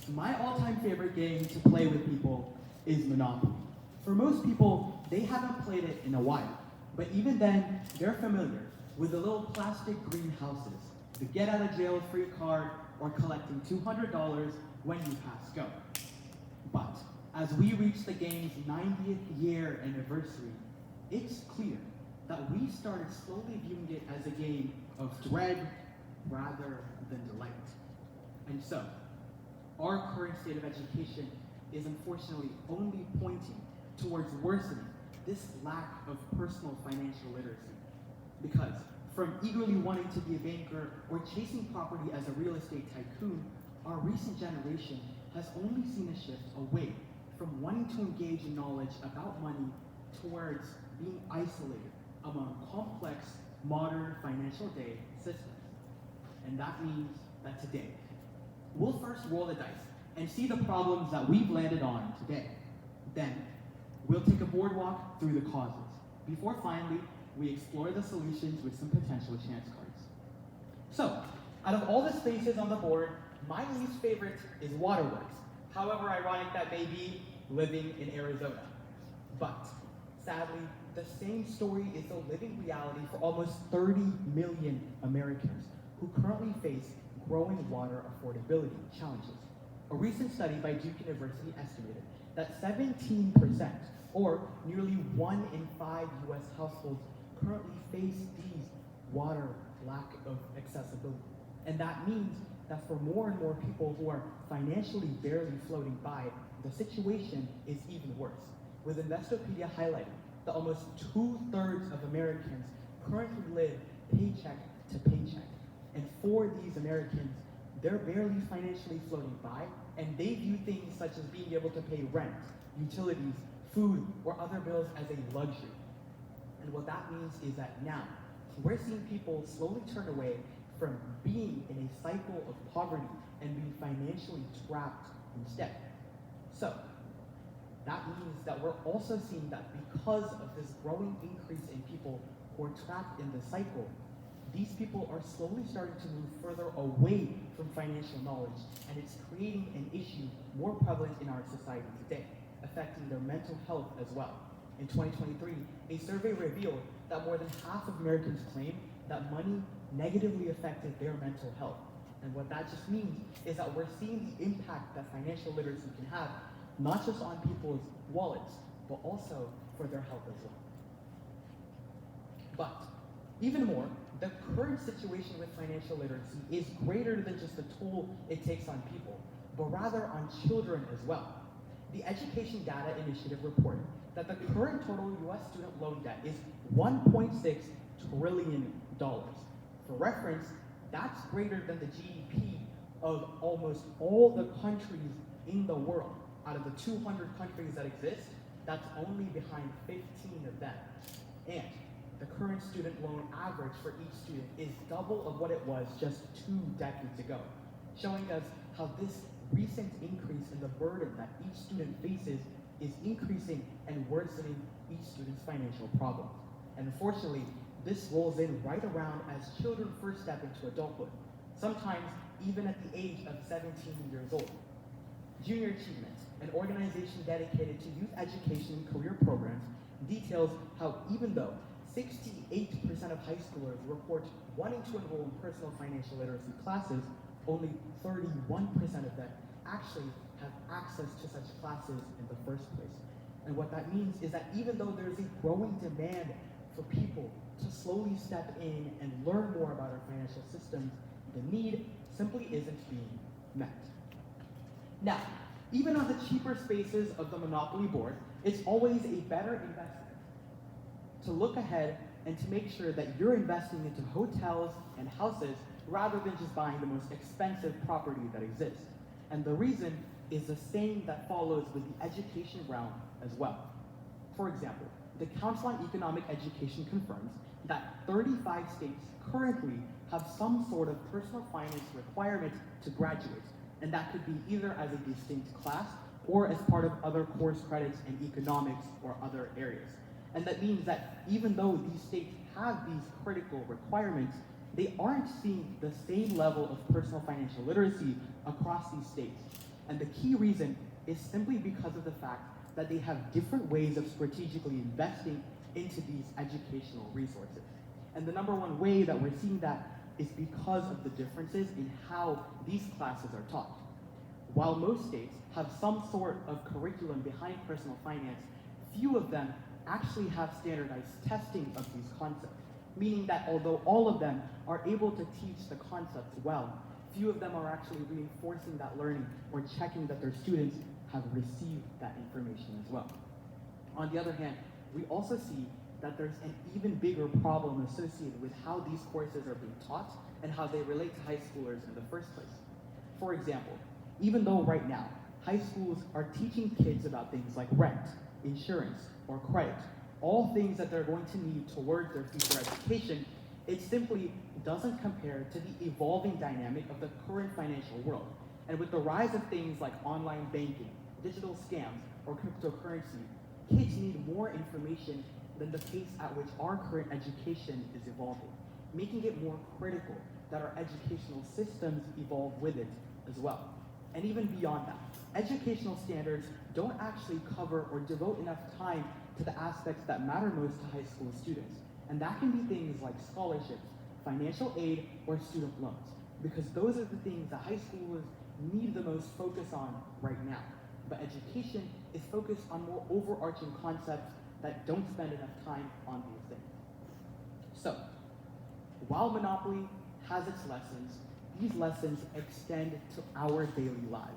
My all-time favorite game to play with people is Monopoly. For most people, they haven't played it in a while, but even then, they're familiar with the little plastic greenhouses, the get-out-of-jail-free card, or collecting $200 when you pass go. But as we reach the game's 90th year anniversary, it's clear that we started slowly viewing it as a game of dread rather than delight. And so, our current state of education is unfortunately only pointing towards worsening this lack of personal financial literacy. Because from eagerly wanting to be a banker or chasing property as a real estate tycoon, our recent generation has only seen a shift away from wanting to engage in knowledge about money towards being isolated among complex, modern financial day systems. And that means that today, we'll first roll the dice and see the problems that we've landed on today. Then, we'll take a boardwalk through the causes, before finally, we explore the solutions with some potential chance cards. So, out of all the spaces on the board, my least favorite is waterworks. However ironic that may be living in Arizona. But, sadly, the same story is a living reality for almost 30 million Americans who currently face growing water affordability challenges. A recent study by Duke University estimated that 17%, or nearly 1 in 5 US households, currently face these water lack of accessibility. And that means that for more and more people who are financially barely floating by, the situation is even worse, with Investopedia highlighting that almost 2/3 of Americans currently live paycheck to paycheck. And for these Americans, they're barely financially floating by, and they view things such as being able to pay rent, utilities, food, or other bills as a luxury. And what that means is that now, we're seeing people slowly turn away from being in a cycle of poverty and being financially trapped instead. So, that means that we're also seeing that because of this growing increase in people who are trapped in the cycle, these people are slowly starting to move further away from financial knowledge, and it's creating an issue more prevalent in our society today, affecting their mental health as well. In 2023, a survey revealed that more than half of Americans claim that money negatively affected their mental health. And what that just means is that we're seeing the impact that financial literacy can have, not just on people's wallets, but also for their health as well. But even more, the current situation with financial literacy is greater than just the toll it takes on people, but rather on children as well. The Education Data Initiative reported that the current total US student loan debt is $1.6 trillion. For reference, that's greater than the GDP of almost all the countries in the world. Out of the 200 countries that exist, that's only behind 15 of them. And the current student loan average for each student is double of what it was just 2 decades ago, showing us how this recent increase in the burden that each student faces is increasing and worsening each student's financial problems. And unfortunately, this rolls in right around as children first step into adulthood, sometimes even at the age of 17 years old. Junior Achievement, an organization dedicated to youth education and career programs, details how even though 68% of high schoolers report wanting to enroll in personal financial literacy classes, only 31% of them actually have access to such classes in the first place. And what that means is that even though there's a growing demand for people to slowly step in and learn more about our financial systems, the need simply isn't being met. Now, even on the cheaper spaces of the Monopoly board, it's always a better investment to look ahead and to make sure that you're investing into hotels and houses rather than just buying the most expensive property that exists. And the reason is the same that follows with the education realm as well. For example, the Council on Economic Education confirms that 35 states currently have some sort of personal finance requirement to graduate, and that could be either as a distinct class or as part of other course credits in economics or other areas. And that means that even though these states have these critical requirements, they aren't seeing the same level of personal financial literacy across these states. And the key reason is simply because of the fact that they have different ways of strategically investing into these educational resources. And the number one way that we're seeing that is because of the differences in how these classes are taught. While most states have some sort of curriculum behind personal finance, few of them actually have standardized testing of these concepts, meaning that although all of them are able to teach the concepts well, few of them are actually reinforcing that learning or checking that their students have received that information as well. On the other hand, we also see that there's an even bigger problem associated with how these courses are being taught and how they relate to high schoolers in the first place. For example, even though right now, high schools are teaching kids about things like rent, insurance, or credit, all things that they're going to need towards their future education, it simply doesn't compare to the evolving dynamic of the current financial world. And with the rise of things like online banking, digital scams, or cryptocurrency, kids need more information than the pace at which our current education is evolving, making it more critical that our educational systems evolve with it as well. And even beyond that, educational standards don't actually cover or devote enough time to the aspects that matter most to high school students. And that can be things like scholarships, financial aid, or student loans, because those are the things that high schoolers need the most focus on right now. But education is focused on more overarching concepts that don't spend enough time on these things. So, while Monopoly has its lessons, these lessons extend to our daily lives.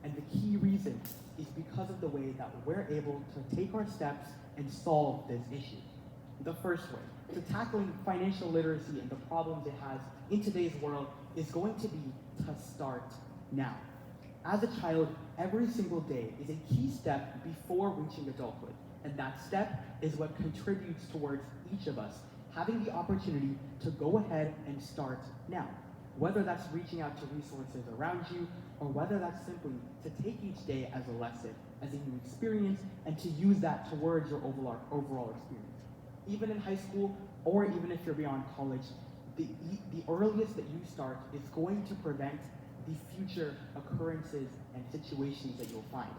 And the key reason is because of the way that we're able to take our steps and solve this issue. The first way to tackling financial literacy and the problems it has in today's world is going to be to start now. As a child, every single day is a key step before reaching adulthood. And that step is what contributes towards each of us having the opportunity to go ahead and start now. Whether that's reaching out to resources around you, or whether that's simply to take each day as a lesson, as a new experience, and to use that towards your overall experience. Even in high school, or even if you're beyond college, the earliest that you start is going to prevent the future occurrences and situations that you'll find.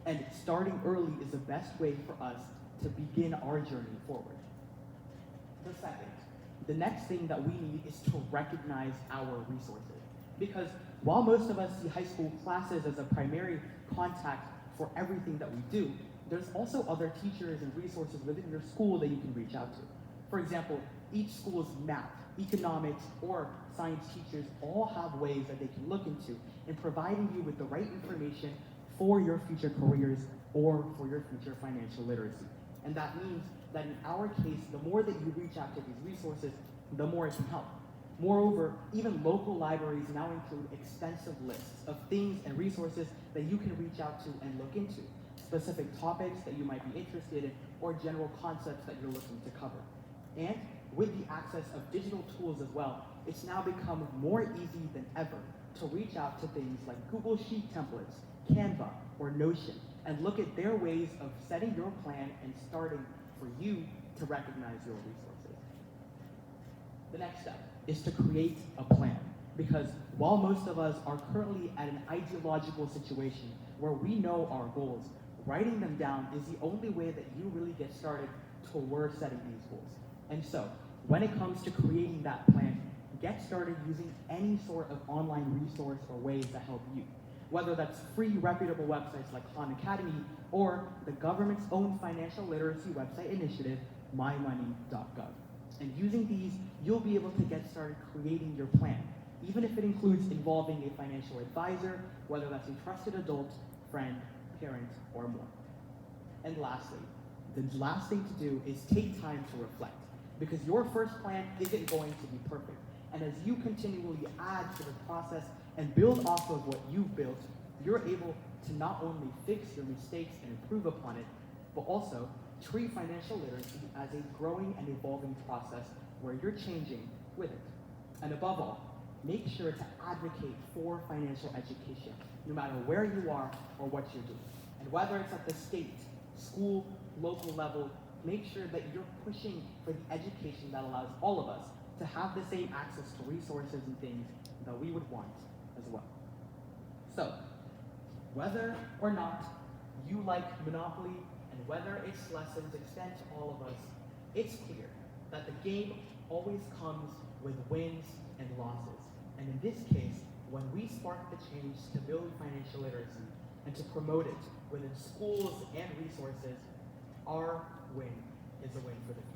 And starting early is the best way for us to begin our journey forward. The second, the next thing that we need is to recognize our resources. Because while most of us see high school classes as a primary contact for everything that we do, there's also other teachers and resources within your school that you can reach out to. For example, each school's math, economics, or science teachers all have ways that they can look into in providing you with the right information for your future careers or for your future financial literacy. And that means that in our case, the more that you reach out to these resources, the more it can help. Moreover, even local libraries now include extensive lists of things and resources that you can reach out to and look into, specific topics that you might be interested in, or general concepts that you're looking to cover. And with the access of digital tools as well, it's now become more easy than ever to reach out to things like Google Sheet templates, Canva, or Notion, and look at their ways of setting your plan and starting for you to recognize your resources. The next step is to create a plan, because while most of us are currently at an ideological situation where we know our goals, writing them down is the only way that you really get started towards setting these goals. And so, when it comes to creating that plan, get started using any sort of online resource or ways that help you. Whether that's free, reputable websites like Khan Academy or the government's own financial literacy website initiative, mymoney.gov. And using these, you'll be able to get started creating your plan, even if it includes involving a financial advisor, whether that's a trusted adult, friend, parent, or more. And lastly, the last thing to do is take time to reflect, because your first plan isn't going to be perfect. And as you continually add to the process and build off of what you've built, you're able to not only fix your mistakes and improve upon it, but also treat financial literacy as a growing and evolving process where you're changing with it. And above all, make sure to advocate for financial education, no matter where you are or what you're doing. And whether it's at the state, school, local level, make sure that you're pushing for the education that allows all of us to have the same access to resources and things that we would want as well. So, Whether or not you like Monopoly and whether its lessons extend to all of us, it's clear that the game always comes with wins and losses. And in this case, when we spark the change to build financial literacy and to promote it within schools and resources, our win is a win for the future.